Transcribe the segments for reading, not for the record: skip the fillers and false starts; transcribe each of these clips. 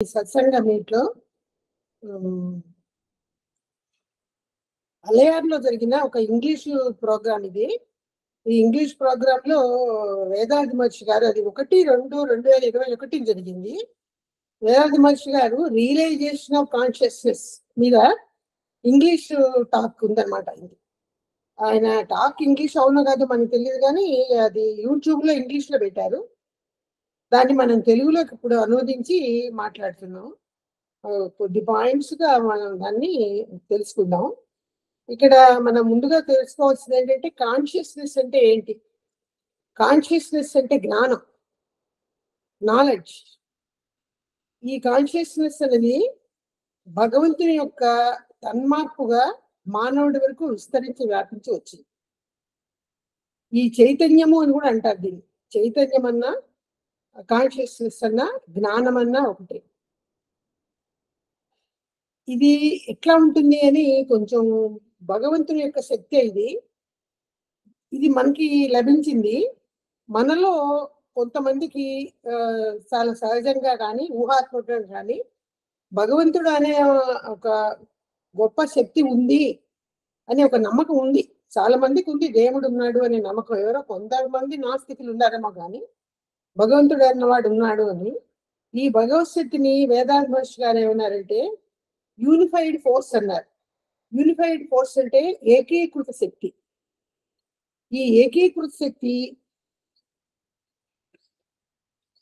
సత్సంగ మీట్లో అలయార్లో జరిగిన ఒక ఇంగ్లీష్ ప్రోగ్రామ్ ఇది. ఈ ఇంగ్లీష్ ప్రోగ్రామ్ లో వేదాంతి మహర్షి గారు, అది 1/2/2021 జరిగింది. వేదాంతి మహర్షి గారు రియలైజేషన్ ఆఫ్ కాన్షియస్నెస్ మీద ఇంగ్లీష్ టాక్ ఉందన్నమాట. ఇది ఆయన టాక్ ఇంగ్లీష్ అవునో కాదో మనకు తెలియదు, కానీ అది యూట్యూబ్ లో ఇంగ్లీష్ లో పెట్టారు. దాన్ని మనం తెలుగులోకి ఇప్పుడు అనువదించి మాట్లాడుతున్నాం. కొద్ది పాయింట్స్ గా మనం దాన్ని తెలుసుకుందాం. ఇక్కడ మనం ముందుగా తెలుసుకోవాల్సింది ఏంటంటే, కాన్షియస్నెస్ అంటే ఏంటి? కాన్షియస్నెస్ అంటే జ్ఞానం, నాలెడ్జ్. ఈ కాన్షియస్నెస్ అనేది భగవంతుని యొక్క తన్మార్పుగా మానవుడి వరకు విస్తరించి వ్యాపించి వచ్చింది. ఈ చైతన్యము అని కూడా అంటారు దీన్ని. చైతన్యం అన్నా, కాన్షియస్నెస్ అన్నా, జ్ఞానం అన్నా ఒకటే. ఇది ఎట్లా ఉంటుంది అని కొంచెం భగవంతుని యొక్క శక్తి ఇది మనకి లభించింది. మనలో కొంతమందికి చాలా సహజంగా కానీ ఊహాత్మకంగా కానీ భగవంతుడు అనే ఒక గొప్ప శక్తి ఉంది అనే ఒక నమ్మకం ఉంది. చాలా మందికి ఉంది, దేవుడు ఉన్నాడు అనే నమ్మకం. ఎవరో కొంతమంది నాస్తికులు ఉన్నారేమో కానీ భగవంతుడు అన్నవాడు ఉన్నాడు అని. ఈ భగవత్ శక్తిని వేదాంత మహర్షి గారు ఏమన్నారంటే యూనిఫైడ్ ఫోర్స్ అన్నారు. యూనిఫైడ్ ఫోర్స్ అంటే ఏకీకృత శక్తి. ఈ ఏకీకృత శక్తి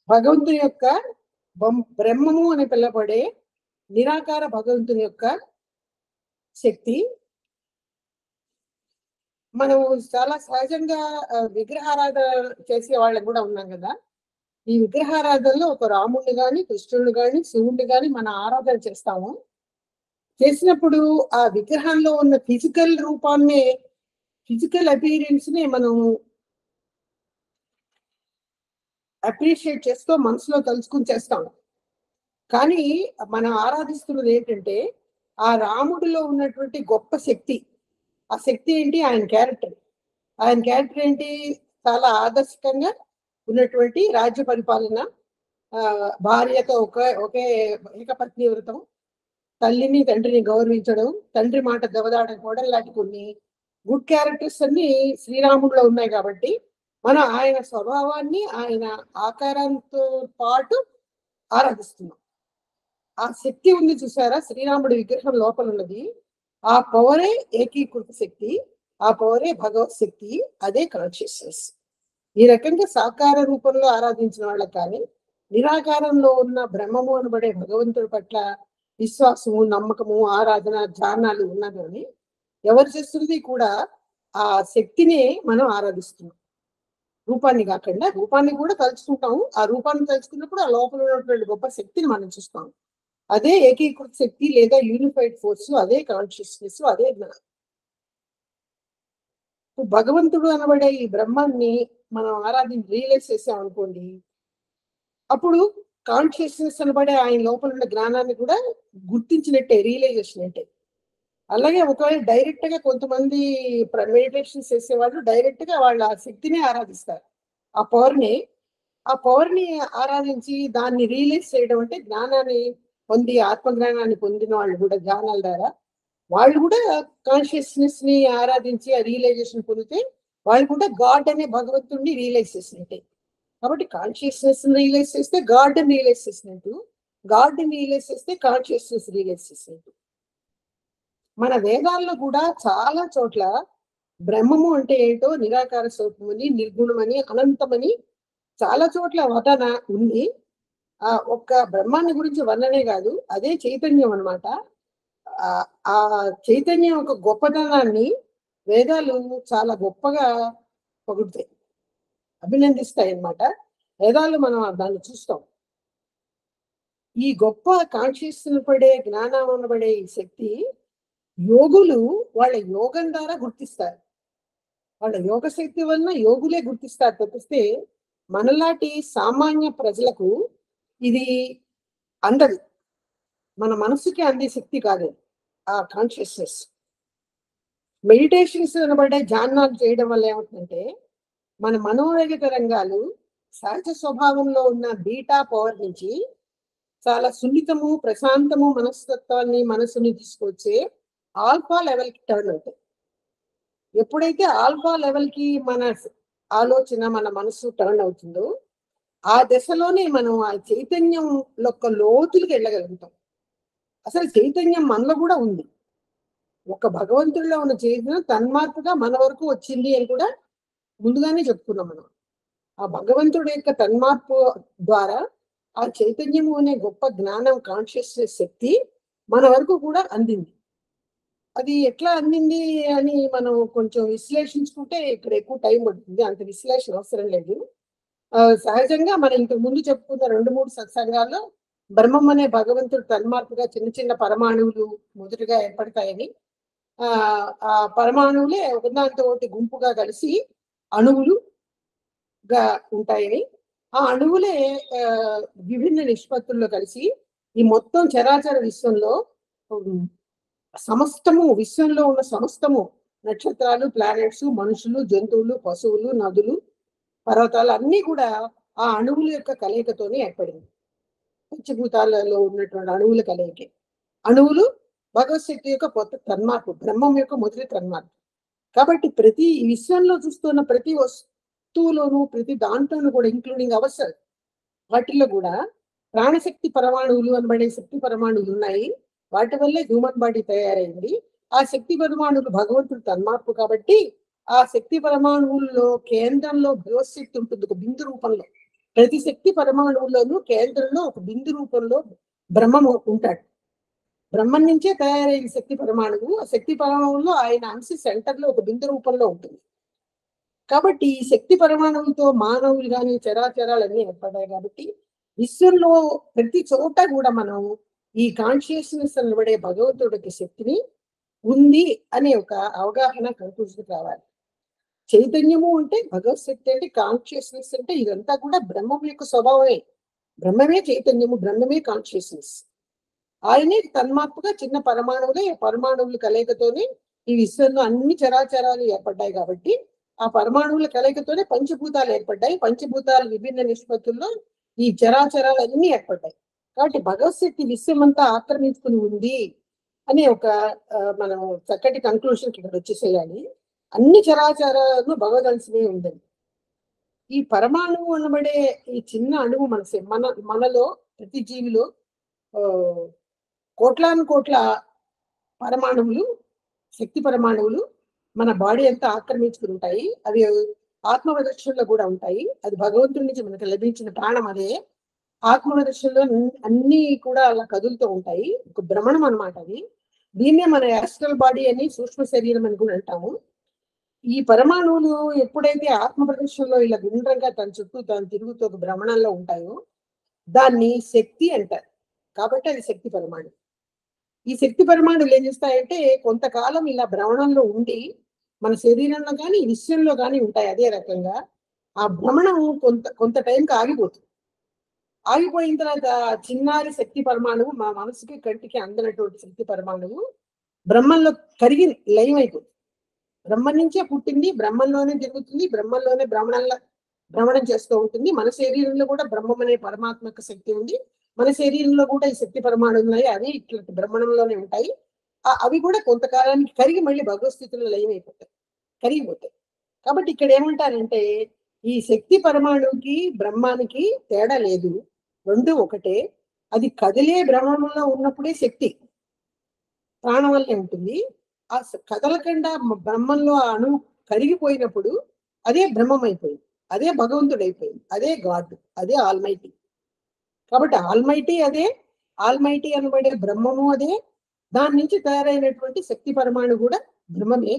భగవంతుని యొక్క బ్రహ్మము అని పిలువబడే నిరాకార భగవంతుని యొక్క శక్తి. మనం చాలా సహజంగా విగ్రహారాధన చేసే వాళ్ళకి కూడా ఉన్నాం కదా. ఈ విగ్రహారాధనలో ఒక రాముడిని కానీ, కృష్ణుడిని కానీ, శివుడిని కానీ మనం ఆరాధన చేస్తాము. చేసినప్పుడు ఆ విగ్రహంలో ఉన్న ఫిజికల్ రూపాన్ని, ఫిజికల్ అపీరెన్స్ ని మనం అప్రిషియేట్ చేస్తూ మనసులో తలుచుకుని చేస్తాం. కానీ మనం ఆరాధిస్తున్నది ఏంటంటే ఆ రాముడిలో ఉన్నటువంటి గొప్ప శక్తి. ఆ శక్తి ఏంటి? ఆయన క్యారెక్టర్. ఆయన క్యారెక్టర్ ఏంటి? చాలా ఆదర్శకంగా ఉన్నటువంటి రాజ్య పరిపాలన, భార్యతో ఒకే ఏకపత్ని వ్రతం, తల్లిని తండ్రిని గౌరవించడం, తండ్రి మాట దెవదాడకపోవడం, లాంటి కొన్ని గుడ్ క్యారెక్టర్స్ అన్ని శ్రీరాముడిలో ఉన్నాయి. కాబట్టి మనం ఆయన స్వభావాన్ని, ఆయన ఆకారంతో పాటు ఆరాధిస్తున్నాం. ఆ శక్తి ఉంది చూసారా, శ్రీరాముడి విగ్రహం లోపల ఉన్నది. ఆ పవరే ఏకీకృత శక్తి, ఆ పవరే భగవత్ శక్తి, అదే కాన్షియస్నెస్. ఈ రకంగా సాకార రూపంలో ఆరాధించిన వాళ్ళకి కానీ, నిరాకారంలో ఉన్న బ్రహ్మము అనబడే భగవంతుడి పట్ల విశ్వాసము, నమ్మకము, ఆరాధన, ధ్యానాలు ఉన్నదని ఎవరు చేస్తున్నది కూడా ఆ శక్తిని మనం ఆరాధిస్తున్నాం. రూపాన్ని కాకుండా రూపాన్ని కూడా తలుచుకుంటాము. ఆ రూపాన్ని తలుచుకున్నప్పుడు ఆ లోపల ఉన్నటువంటి గొప్ప శక్తిని మనం చూస్తాం. అదే ఏకీకృత శక్తి లేదా యూనిఫైడ్ ఫోర్స్, అదే కాన్షియస్నెస్, అదే జ్ఞానం. భగవంతుడు అనబడే ఈ బ్రహ్మాన్ని మనం రియలైజ్ చేసాం అనుకోండి, అప్పుడు కాన్షియస్నెస్ అనబడే ఆయన లోపల ఉన్న జ్ఞానాన్ని కూడా గుర్తించినట్టే, రియలైజేషన్ అంటే. అలాగే ఒకవేళ డైరెక్ట్ గా కొంతమంది మెడిటేషన్ చేసేవాళ్ళు డైరెక్ట్ గా వాళ్ళ శక్తిని ఆరాధిస్తారు. ఆ పవర్ని ఆరాధించి దాన్ని రియలైజ్ చేయడం అంటే జ్ఞానాన్ని పొంది, ఆత్మజ్ఞానాన్ని పొందిన వాళ్ళు కూడా ధ్యానాల ద్వారా వాళ్ళు కూడా కాన్షియస్నెస్ ని ఆరాధించి ఆ రియలైజేషన్ పొందితే వాళ్ళు కూడా గాడ్ అనే భగవంతుడిని రియలైజ్ చేసినట్టే. కాబట్టి కాన్షియస్నెస్ రియలైజ్ చేస్తే గాడ్ ని రియలైజ్ చేసినట్టు, గాడ్ ని రియలైజ్ చేస్తే కాన్షియస్నెస్ రియలైజ్ చేసినట్టు. మన వేదాల్లో కూడా చాలా చోట్ల బ్రహ్మము అంటే ఏంటో, నిరాకార స్వరూపమని, నిర్గుణమని, అనంతమని చాలా చోట్ల వర్ణన ఉంది. ఆ ఒక్క బ్రహ్మాన్ని గురించి వర్ణనే కాదు, అదే చైతన్యం అనమాట. ఆ చైతన్యం ఒక గొప్పతనాన్ని వేదాలు చాలా గొప్పగా పొగుడుతాయి, అభినందిస్తాయి అన్నమాట. వేదాలు మనం దాన్ని చూస్తాం. ఈ గొప్ప కాన్షియస్ పడే, జ్ఞానం అనబడే ఈ శక్తి యోగులు వాళ్ళ యోగం ద్వారా గుర్తిస్తారు. వాళ్ళ యోగ శక్తి వలన యోగులే గుర్తిస్తారు తప్పిస్తే మనలాంటి సామాన్య ప్రజలకు ఇది అందదు. మన మనసుకి అందే శక్తి కాదు ఆ కాన్షియస్నెస్. మెడిటేషన్స్ అనబడే ధ్యానాలు చేయడం వల్ల ఏమవుతుందంటే మన మనోవేగ తరంగాలు సహజ స్వభావంలో ఉన్న బీటా పవర్ నుంచి చాలా సున్నితము, ప్రశాంతము మనస్తత్వాన్ని, మనసుని తీసుకొచ్చే ఆల్ఫా లెవెల్‌కి టర్న్ అవుతాయి. ఎప్పుడైతే ఆల్ఫా లెవెల్‌కి మన ఆలోచన, మన మనసు టర్న్ అవుతుందో, ఆ దశలోనే మనం ఆ చైతన్యం యొక్క లోతులకి వెళ్ళగలుగుతాం. అసలు చైతన్యం మనలో కూడా ఉంది. ఒక భగవంతుడిలో ఉన్న చైతన్యం తన్మాత్రగా మన వరకు వచ్చింది అని కూడా ముందుగానే చెప్పుకున్నాం మనం. ఆ భగవంతుడి యొక్క తన్మార్పు ద్వారా ఆ చైతన్యము అనే గొప్ప జ్ఞానం, కాన్షియస్‌నెస్ శక్తి మన వరకు కూడా అందింది. అది ఎట్లా అందింది అని మనం కొంచెం విశ్లేషించుకుంటే ఇక్కడ ఎక్కువ టైం పడుతుంది. అంత విశ్లేషణ అవసరం లేదు. సహజంగా మనం ఇంతకు ముందు చెప్పుకున్న 2, 3 సత్సంగాల్లో బ్రహ్మం అనే భగవంతుడు తన్మార్పుగా చిన్న చిన్న పరమాణువులు మొదటగా ఏర్పడతాయని, ఆ పరమాణువులే ఒకదానితో ఒకటి గుంపుగా కలిసి అణువులుగా ఉంటాయని, ఆ అణువులే విభిన్న నిష్పత్తుల్లో కలిసి ఈ మొత్తం చరాచర విశ్వంలో హ్మ్, సమస్తము, విశ్వంలో ఉన్న సమస్తము, నక్షత్రాలు, ప్లానెట్స్, మనుషులు, జంతువులు, పశువులు, నదులు, పర్వతాలు అన్నీ కూడా ఆ అణువుల యొక్క కలయికతోనే ఏర్పడింది. పంచభూతాలలో ఉన్నటువంటి అణువుల కలయికే. అణువులు భగవత్ శక్తి యొక్క కొత్త తన్మార్పు, బ్రహ్మం యొక్క మొదటి తన్మార్పు. కాబట్టి ప్రతి విశ్వంలో చూస్తున్న ప్రతి వస్తువులోనూ, ప్రతి దాంట్లోనూ కూడా ఇంక్లూడింగ్ అవర్ సెల్ఫ్, వాటిల్లో కూడా ప్రాణశక్తి పరమాణువులు అనబడే శక్తి పరమాణువులు ఉన్నాయి. వాటి వల్లే హ్యూమన్ బాడీ తయారైంది. ఆ శక్తి పరమాణువులు భగవంతుడు తన్మార్పు కాబట్టి, ఆ శక్తి పరమాణువుల్లో కేంద్రంలో భగవశక్తి ఉంటుంది ఒక బిందు రూపంలో. ప్రతి శక్తి పరమాణువులోనూ కేంద్రంలో ఒక బిందు రూపంలో బ్రహ్మము ఉంటాడు. బ్రహ్మం నుంచే తయారైన శక్తి పరమాణువు. ఆ శక్తి పరమాణువులో ఆయన అంశ సెంటర్‌లో ఒక బిందు రూపంలో ఉంటుంది. కాబట్టి ఈ శక్తి పరమాణువులతో మానవులు గాని, చరాచరాలన్నీ ఏర్పడ్డాయి కాబట్టి, విశ్వంలో ప్రతి చోట కూడా మనం ఈ కాన్షియస్‌నెస్ అనబడే భగవంతుడికి శక్తిని ఉంది అనే ఒక అవగాహన, కన్క్లూజన్‌కి రావాలి. చైతన్యము అంటే భగవత్ శక్తి అంటే కాన్షియస్‌నెస్ అంటే ఇదంతా కూడా బ్రహ్మం యొక్క స్వభావమే. బ్రహ్మమే చైతన్యము, బ్రహ్మమే కాన్షియస్‌నెస్. ఆయనే తన్మాత్రగా చిన్న పరమాణువులే, పరమాణువుల కలయికతోనే ఈ విశ్వంలో అన్ని చరాచరాలు ఏర్పడ్డాయి కాబట్టి, ఆ పరమాణువుల కలయికతోనే పంచభూతాలు ఏర్పడ్డాయి. పంచభూతాలు విభిన్న నిష్పత్తుల్లో ఈ చరాచరాలన్నీ ఏర్పడ్డాయి. కాబట్టి భగవత్ శక్తి విశ్వమంతా ఆక్రమించుకుని ఉంది అనే ఒక మనం చక్కటి కన్క్లూషన్‌కి ఇక్కడ వచ్చేసేయాలి. అన్ని చరాచరాలను భగవద్ అంశమే ఉందండి. ఈ పరమాణువు అనబడే ఈ చిన్న అణువు మనలో ప్రతి జీవిలో ఆహ్, కోట్లాను కోట్ల పరమాణువులు, శక్తి పరమాణువులు మన బాడీ అంతా ఆక్రమించుకుని ఉంటాయి. అవి ఆత్మ ప్రదర్శనలో కూడా ఉంటాయి. అది భగవంతుడి నుంచి మనకు లభించిన ప్రాణం అదే. ఆత్మ ప్రదర్శనలో అన్నీ కూడా అలా కదులుతూ ఉంటాయి. ఒక భ్రమణం అనమాట అది. దీన్నే మన యాస్ట్రల్ బాడీ అని, సూక్ష్మ శరీరం అని కూడా అంటాము. ఈ పరమాణువులు ఎప్పుడైతే ఆత్మ ప్రదర్శనలో ఇలా గుండ్రంగా తన చుట్టూ తాను తిరుగుతూ ఒక భ్రమణంలో ఉంటాయో, దాన్ని శక్తి అంటారు. కాబట్టి అది శక్తి పరమాణువు. ఈ శక్తి పరమాణువులు ఏం చేస్తాయంటే కొంతకాలం ఇలా భ్రమణంలో ఉండి మన శరీరంలో కానీ, విశ్వంలో కానీ ఉంటాయి అదే రకంగా. ఆ భ్రమణం కొంత కొంత టైంకి ఆగిపోతుంది. ఆగిపోయిన తర్వాత చిన్నారి శక్తి పరమాణువు మా మనసుకి, కంటికి అందనటువంటి శక్తి పరమాణువు బ్రహ్మంలో కరిగి లయమైపోతుంది. బ్రహ్మం నుంచే పుట్టింది, బ్రహ్మంలోనే తిరుగుతుంది, బ్రహ్మంలోనే భ్రమణం చేస్తూ ఉంటుంది. మన శరీరంలో కూడా బ్రహ్మం అనే పరమాత్మక శక్తి ఉంది. మన శరీరంలో కూడా ఈ శక్తి పరమాణువులు ఉన్నాయి. అవి ఇట్లా భ్రమణంలోనే ఉంటాయి. అవి కూడా కొంతకాలానికి కరిగి మళ్ళీ భగవత్ స్థితిలో లయమైపోతాయి, కరిగిపోతాయి. కాబట్టి ఇక్కడ ఏమంటారంటే ఈ శక్తి పరమాణువుకి, బ్రహ్మానికి తేడా లేదు. 2 ఒకటే. అది కదిలే భ్రమణంలో ఉన్నప్పుడే శక్తి ప్రాణం వల్లే ఉంటుంది. కదలకుండా బ్రహ్మంలో ఆ అణువు కరిగిపోయినప్పుడు అదే బ్రహ్మం అయిపోయింది. అదే భగవంతుడైపోయింది. అదే గాడ్. అదే ఆల్మైటీ. కాబట్టి ఆల్మైటీ అదే. ఆల్మైటీ అనబడే బ్రహ్మము అదే. దాని నుంచి తయారైనటువంటి శక్తి పరమాణు కూడా బ్రహ్మమే.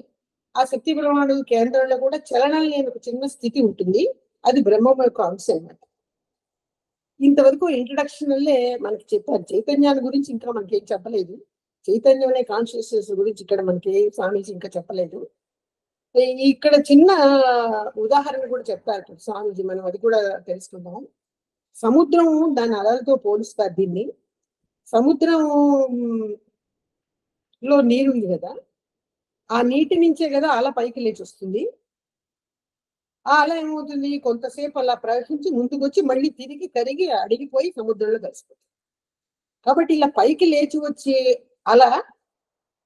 ఆ శక్తి పరమాణు కేంద్రంలో కూడా చలనం లేని ఒక చిన్న స్థితి ఉంటుంది. అది బ్రహ్మం యొక్క అంశం అన్నమాట. ఇంతవరకు ఇంట్రడక్షన్ వల్లే మనకి చెప్పారు. చైతన్యాన్ని గురించి ఇంకా మనకేం చెప్పలేదు. చైతన్యం అనే కాన్షియస్‌నెస్ గురించి ఇక్కడ మనకి స్వామీజీ ఇంకా చెప్పలేదు. ఇక్కడ చిన్న ఉదాహరణ కూడా చెప్తారు స్వామీజీ. మనం అది కూడా తెలుసుకుందాం. సముద్రం దాని అలలతో పోలుస్తారు దీన్ని. సముద్రంలో నీరుంది గదా! ఆ నీటి నుంచే గదా అల పైకి లేచొస్తుంది. ఆ అల ఏమవుతుంది కొంతసేపు అలా ప్రవహించి ముందుకొచ్చి మళ్ళీ తిరిగి కరిగి అడిగిపోయి సముద్రంలో కలిసిపోతుంది. కాబట్టి ఇలా పైకి లేచి వచ్చే అలా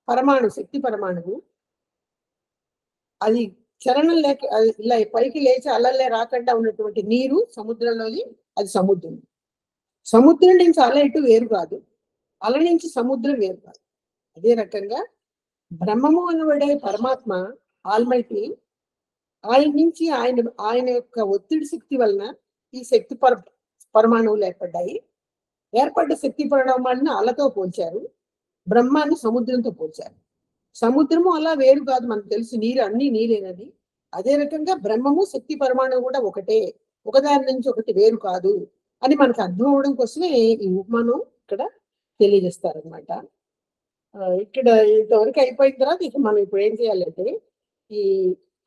పరమాణు, శక్తి పరమాణువు అది చలనం లేక ఇలా పైకి లేచి అలలే రాకుండా ఉన్నటువంటి నీరు సముద్రంలోని అది సముద్రం. సముద్రం నుంచి అల ఇటు వేరు కాదు, అల నుంచి సముద్రం వేరు కాదు. అదే రకంగా బ్రహ్మము అనబడే పరమాత్మ ఆల్మైటీ, ఆయన నుంచి ఆయన యొక్క ఒత్తిడి శక్తి వలన ఈ శక్తి పరమాణువులు ఏర్పడ్డాయి. ఏర్పడ్డ శక్తి పరమాణుని అలతో పోల్చారు, బ్రహ్మాన్ని సముద్రంతో పోల్చారు. సముద్రము అలా వేరు కాదు, మనకు తెలుసు నీరు అన్ని నీరేనది. అదే రకంగా బ్రహ్మము శక్తి పరమాణువు కూడా ఒకటే, ఒకదాని నుంచి ఒకటి వేరు కాదు అని మనకు అర్థం అవడం కోసమే ఈ ఉపమానం ఇక్కడ తెలియజేస్తారనమాట. ఇక్కడ ఇంతవరకు అయిపోయిన తర్వాత ఇక మనం ఇప్పుడు ఏం చేయాలంటే, ఈ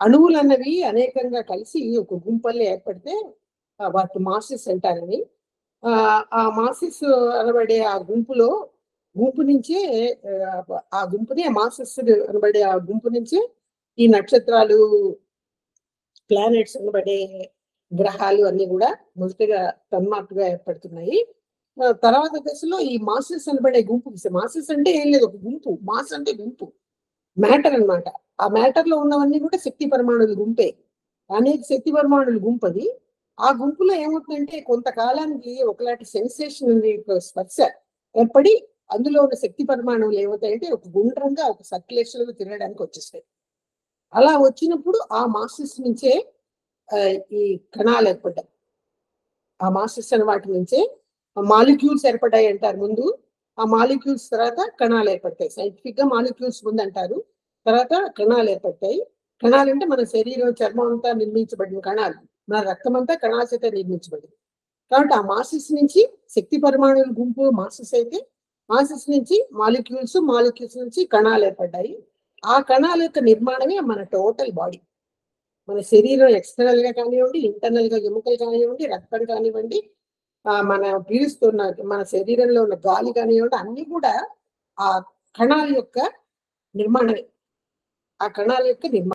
అణువులు అన్నవి అనేకంగా కలిసి ఒక గుంపల్లో ఏర్పడితే వాటి మాసెస్ అంటారని, ఆ మాసెస్ అనబడే ఆ గుంపు నుంచే ఆ గుంపుని మాసెస్ అనబడే ఆ గుంపు నుంచి ఈ నక్షత్రాలు, ప్లానెట్స్ అనబడే గ్రహాలు అన్ని కూడా మొదటిగా తన్మాత్రగా ఏర్పడుతున్నాయి. తర్వాత దశలో ఈ మాసెస్ అనబడే గుంపు, మాసెస్ అంటే ఏం లేదు, ఒక గుంపు. మాస్ అంటే గుంపు, మ్యాటర్ అన్నమాట. ఆ మ్యాటర్ లో ఉన్నవన్నీ కూడా శక్తి పరమాణువుల గుంపే, అనేక శక్తి పరమాణువుల గుంపు అది. ఆ గుంపులో ఏమవుతుందంటే కొంతకాలానికి ఒకలాంటి సెన్సేషన్, స్పర్శ ఏర్పడి అందులో ఉన్న శక్తి పరమాణువులు ఏమవుతాయంటే ఒక గుండ్రంగా ఒక సర్క్యులేషన్ లో తిరగడానికి వచ్చేస్తాయి. అలా వచ్చినప్పుడు ఆ మాసెస్ నుంచే ఈ కణాలు ఏర్పడ్డాయి. ఆ మాసెస్ అనే వాటి నుంచే మాలిక్యూల్స్ ఏర్పడ్డాయి అంటారు ముందు. ఆ మాలిక్యూల్స్ తర్వాత కణాలు ఏర్పడతాయి. సైంటిఫిక్ గా మాలిక్యూల్స్ ముందు అంటారు, తర్వాత కణాలు ఏర్పడతాయి. కణాలు అంటే మన శరీరం, చర్మం అంతా నిర్మించబడిన కణాలు, మన రక్తం అంతా కణాల చేత నిర్మించబడింది. కాబట్టి ఆ మాసెస్ నుంచి శక్తి పరమాణువుల గుంపు మాసెస్ అయితే, మాసెస్ నుంచి మాలిక్యూల్స్, మాలిక్యూల్స్ నుంచి కణాలు ఏర్పడ్డాయి. ఆ కణాల యొక్క నిర్మాణమే మన టోటల్ బాడీ. మన శరీరం ఎక్స్టర్నల్ గా కానివ్వండి, ఇంటర్నల్ గా ఎముకలు కానివ్వండి, రక్తం కానివ్వండి, మన పీలుస్తున్న మన శరీరంలో ఉన్న గాలి కానివ్వండి, అన్ని కూడా ఆ కణాల యొక్క నిర్మాణమే. ఆ కణాల యొక్క నిర్మాణం.